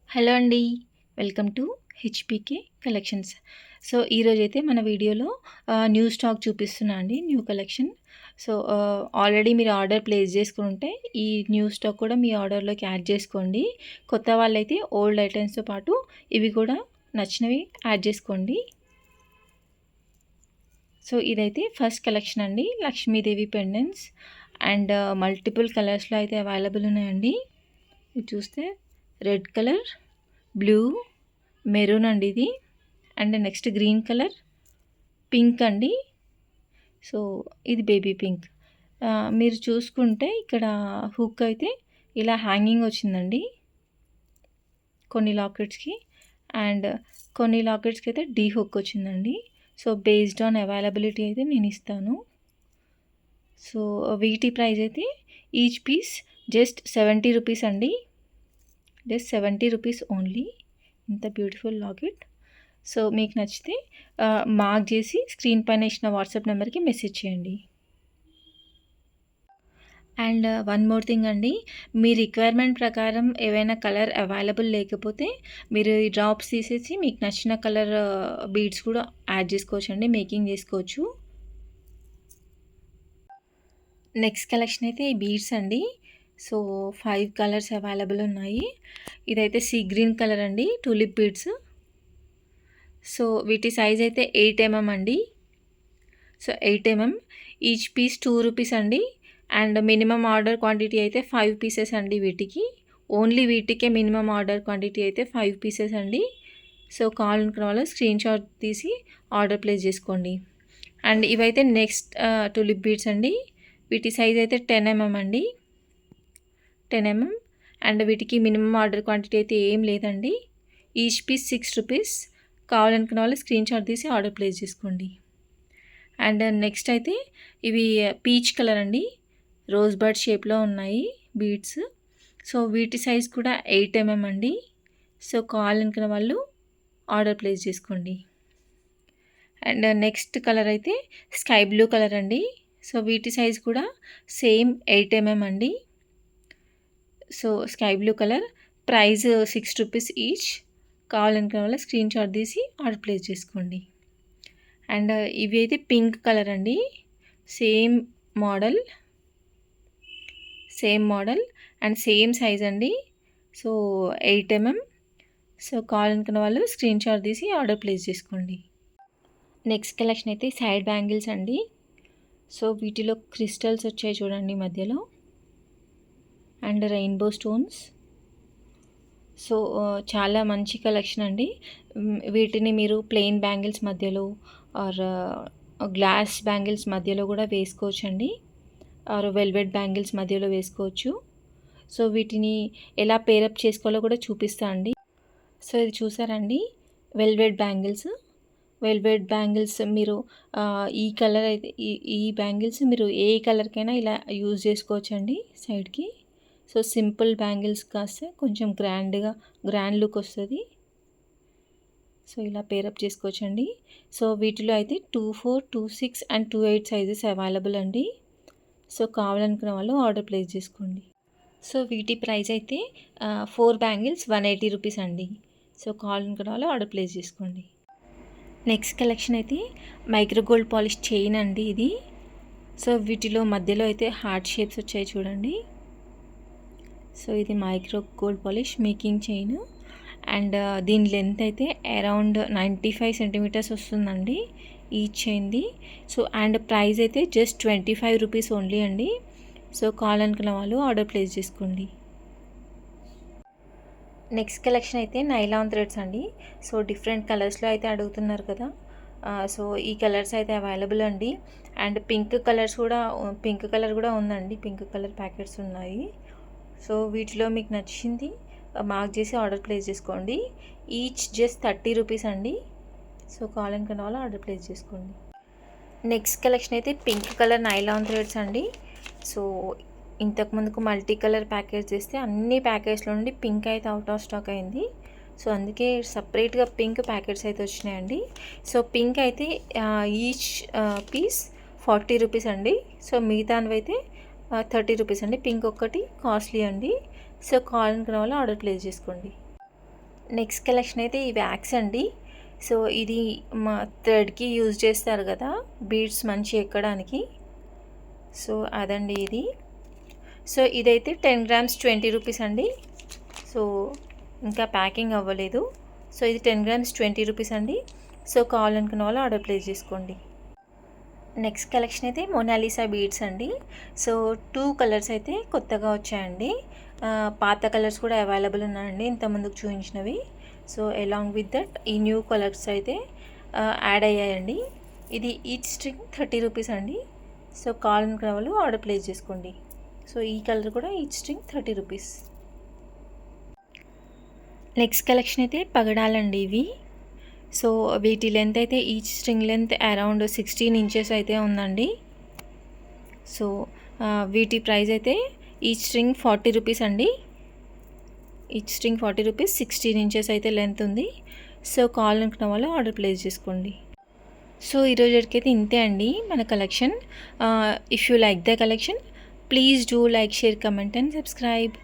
Hello అండి. Welcome to HPK collections. So, ఈరోజైతే మన వీడియోలో న్యూ స్టాక్ చూపిస్తున్నా అండి. New collection. సో, ఆల్రెడీ మీరు ఆర్డర్ ప్లేస్ చేసుకుంటే ఈ న్యూ స్టాక్ కూడా మీ ఆర్డర్‌లోకి యాడ్ చేసుకోండి. కొత్త వాళ్ళైతే ఓల్డ్ ఐటెమ్స్‌తో పాటు ఇవి కూడా నచ్చినవి యాడ్ చేసుకోండి. సో, ఇదైతే ఫస్ట్ కలెక్షన్ అండి. లక్ష్మీదేవి పెండెంట్స్ అండ్ మల్టిపుల్ కలర్స్‌లో అయితే అవైలబుల్ ఉన్నాయండి. ఇది చూస్తే రెడ్ కలర్, బ్లూ, మెరూన్ అండి ఇది. And next green colour, pink అండి. సో ఇది బేబీ పింక్. మీరు చూసుకుంటే ఇక్కడ హుక్ అయితే ఇలా హ్యాంగింగ్ వచ్చిందండి కొన్ని లాకెట్స్కి. అండ్ కొన్ని లాకెట్స్కి అయితే డీ హుక్ వచ్చిందండి. సో బేస్డ్ ఆన్ అవైలబిలిటీ అయితే నేను ఇస్తాను. సో వీటి ప్రైస్ అయితే ఈచ్ పీస్ జస్ట్ 70 రూపీస్ అండి. Just 70 rupees only. ఇంత బ్యూటిఫుల్ లాకెట్. సో మీకు నచ్చితే మార్క్ చేసి స్క్రీన్ పైన ఇచ్చిన వాట్సాప్ నెంబర్కి మెసేజ్ చేయండి. అండ్ వన్ మోర్ థింగ్ అండి, మీ రిక్వైర్మెంట్ ప్రకారం ఏవైనా కలర్ అవైలబుల్ లేకపోతే మీరు ఈ డ్రాప్స్ తీసేసి మీకు నచ్చిన కలర్ బీడ్స్ కూడా యాడ్ చేసుకోవచ్చు అండి, మేకింగ్ చేసుకోవచ్చు. నెక్స్ట్ కలెక్షన్ అయితే ఈ బీడ్స్ అండి. సో 5 కలర్స్ అవైలబుల్ ఉన్నాయి. ఇదైతే సీ గ్రీన్ కలర్ అండి, టూలిప్ బీడ్స్. సో వీటి సైజ్ అయితే 8 mm అండి. So 8 mm, each piece 2 rupees అండి. అండ్ మినిమం ఆర్డర్ క్వాంటిటీ అయితే 5 పీసెస్ అండి వీటికి. ఓన్లీ వీటికే మినిమం ఆర్డర్ క్వాంటిటీ అయితే 5 పీసెస్ అండి. సో కావాలనుకున్న వాళ్ళు స్క్రీన్ షాట్ తీసి ఆర్డర్ ప్లేస్ చేసుకోండి. అండ్ ఇవైతే నెక్స్ట్ టులిప్ బీడ్స్ అండి. వీటి సైజ్ అయితే 10 mm అండి, 10 mm. అండ్ వీటికి మినిమం ఆర్డర్ క్వాంటిటీ అయితే ఏం లేదండి. Each piece 6 rupees. కావాలనుకున్న వాళ్ళు స్క్రీన్ షాట్ తీసి ఆర్డర్ ప్లేస్ చేసుకోండి. అండ్ నెక్స్ట్ అయితే ఇవి పీచ్ కలర్ అండి, రోజ్ బర్డ్ షేప్లో ఉన్నాయి బీడ్స్. సో వీటి సైజ్ కూడా 8 mm అండి. సో కావాలనుకున్న వాళ్ళు ఆర్డర్ ప్లేస్ చేసుకోండి. అండ్ నెక్స్ట్ కలర్ అయితే స్కై బ్లూ కలర్ అండి. సో వీటి సైజ్ కూడా సేమ్ 8 mm అండి. So sky blue colour, price 6 rupees each. కావాలనుకున్న వాళ్ళు స్క్రీన్ షాట్ తీసి ఆర్డర్ ప్లేస్ చేసుకోండి. అండ్ ఇవి అయితే పింక్ కలర్ అండి, same model and same size అండి. So 8 mm. సో కావాలనుకున్న వాళ్ళు స్క్రీన్ షాట్ తీసి ఆర్డర్ ప్లేస్ చేసుకోండి. నెక్స్ట్ కలెక్షన్ అయితే సైడ్ బ్యాంగిల్స్ అండి. సో వీటిలో క్రిస్టల్స్ వచ్చాయి చూడండి మధ్యలో, అండ్ రెయిన్బో స్టోన్స్. సో చాలా మంచి కలెక్షన్ అండి. వీటిని మీరు ప్లెయిన్ బ్యాంగిల్స్ మధ్యలో ఆర్ గ్లాస్ బ్యాంగిల్స్ మధ్యలో కూడా వేసుకోవచ్చు అండి, ఆర్ వెల్వెట్ బ్యాంగిల్స్ మధ్యలో వేసుకోవచ్చు. సో వీటిని ఎలా పేరప్ చేసుకోవాలో కూడా చూపిస్తా అండి. సో ఇది చూసారండి, వెల్వెట్ బ్యాంగిల్స్ మీరు ఈ కలర్ అయితే ఈ బ్యాంగిల్స్ మీరు ఏ కలర్కైనా ఇలా యూజ్ చేసుకోవచ్చు అండి సైడ్కి. సో సింపుల్ బ్యాంగిల్స్ కాస్తే కొంచెం గ్రాండ్ లుక్ వస్తుంది. సో ఇలా పేరప్ చేసుకోవచ్చండి. సో వీటిలో అయితే 2, 4, 2, 6 అండ్ 2, 8 సైజెస్ అవైలబుల్ అండి. సో కావాలనుకున్న వాళ్ళు ఆర్డర్ ప్లేస్ చేసుకోండి. సో వీటి ప్రైస్ అయితే 4 బ్యాంగిల్స్ 180 రూపీస్ అండి. సో కావాలనుకున్న వాళ్ళు ఆర్డర్ ప్లేస్ చేసుకోండి. నెక్స్ట్ కలెక్షన్ అయితే మైక్రో గోల్డ్ పాలిష్ చైన్ అండి ఇది. సో వీటిలో మధ్యలో అయితే హార్ట్ షేప్స్ వచ్చాయి చూడండి. సో ఇది micro gold polish making chain. And దీని లెంత్ అయితే అరౌండ్ 95 సెంటీమీటర్స్ వస్తుందండి ఈ చైన్ది. సో అండ్ ప్రైస్ అయితే జస్ట్ 25 రూపీస్ ఓన్లీ అండి. సో కావాలనుకున్న వాళ్ళు ఆర్డర్ ప్లేస్ చేసుకోండి. నెక్స్ట్ కలెక్షన్ అయితే నైలాన్ థ్రెడ్స్ అండి. సో డిఫరెంట్ కలర్స్లో అయితే అడుగుతున్నారు కదా. సో ఈ కలర్స్ అయితే అవైలబుల్ అండి. అండ్ పింక్ కలర్ కూడా ఉందండి, పింక్ కలర్ ప్యాకెట్స్ ఉన్నాయి. సో వీటిలో మీకు నచ్చింది మార్క్ చేసి ఆర్డర్ ప్లేస్ చేసుకోండి. ఈచ్ జస్ట్ 30 రూపీస్ అండి. సో కావాలనుకున్న వాళ్ళు ఆర్డర్ ప్లేస్ చేసుకోండి. నెక్స్ట్ కలెక్షన్ అయితే పింక్ కలర్ నైలాన్ థ్రెడ్స్ అండి. సో ఇంతకుముందుకు మల్టీ కలర్ ప్యాకేజ్ చేస్తే అన్ని ప్యాకేజ్లో నుండి పింక్ అయితే అవుట్ ఆఫ్ స్టాక్ అయింది. సో అందుకే సపరేట్గా పింక్ ప్యాకెట్స్ అయితే వచ్చినాయండి. సో పింక్ అయితే ఈచ్ పీస్ 40 రూపీస్ అండి. సో మిగతావి అయితే 30 రూపీస్ అండి. పింక్ ఒక్కటి కాస్ట్లీ అండి. సో కావాలనుకున్న వాళ్ళు ఆర్డర్ ప్లేస్ చేసుకోండి. నెక్స్ట్ కలెక్షన్ అయితే ఈ వ్యాక్స్ అండి. సో ఇది మా థ్రెడ్కి యూజ్ చేస్తారు కదా, బీడ్స్ మంచి ఎక్కడానికి. సో అదండి ఇది. సో ఇదైతే 10 గ్రామ్స్ 20 రూపీస్ అండి. సో ఇంకా ప్యాకింగ్ అవ్వలేదు. సో ఇది 10 గ్రామ్స్ 20 రూపీస్ అండి. సో కావాలనుకున్న వాళ్ళు ఆర్డర్ ప్లేస్ చేసుకోండి. నెక్స్ట్ కలెక్షన్ అయితే మొనాలిసా బీడ్స్ అండి. సో 2 కలర్స్ అయితే కొత్తగా వచ్చాయండి. పాత కలర్స్ కూడా అవైలబుల్ ఉన్నాయండి ఇంత ముందుకు చూపించినవి. సో అలాంగ్ విత్ దట్ ఈ న్యూ కలర్స్ అయితే యాడ్ అయ్యాయండి. ఇది ఈచ్ స్ట్రింగ్ 30 రూపీస్ అండి. సో కావాలనుకున్న వాళ్ళు ఆర్డర్ ప్లేస్ చేసుకోండి. సో ఈ కలర్ కూడా each string 30 rupees. Next collection అయితే పగడాలండి ఇవి. సో వీటి లెంత్ అయితే each string length around 16 inches అయితే ఉందండి. సో వీటి ప్రైస్ అయితే ఈచ్ స్ట్రింగ్ 40 రూపీస్ అండి. ఈచ్ స్ట్రింగ్ 40 రూపీస్, 16 ఇంచెస్ అయితే లెంత్ ఉంది. సో కావాలనుకున్న వాళ్ళు ఆర్డర్ ప్లేస్ చేసుకోండి. సో ఈరోజుకైతే ఇంతే అండి మన collection. If you like the collection, please do like, share, comment and subscribe.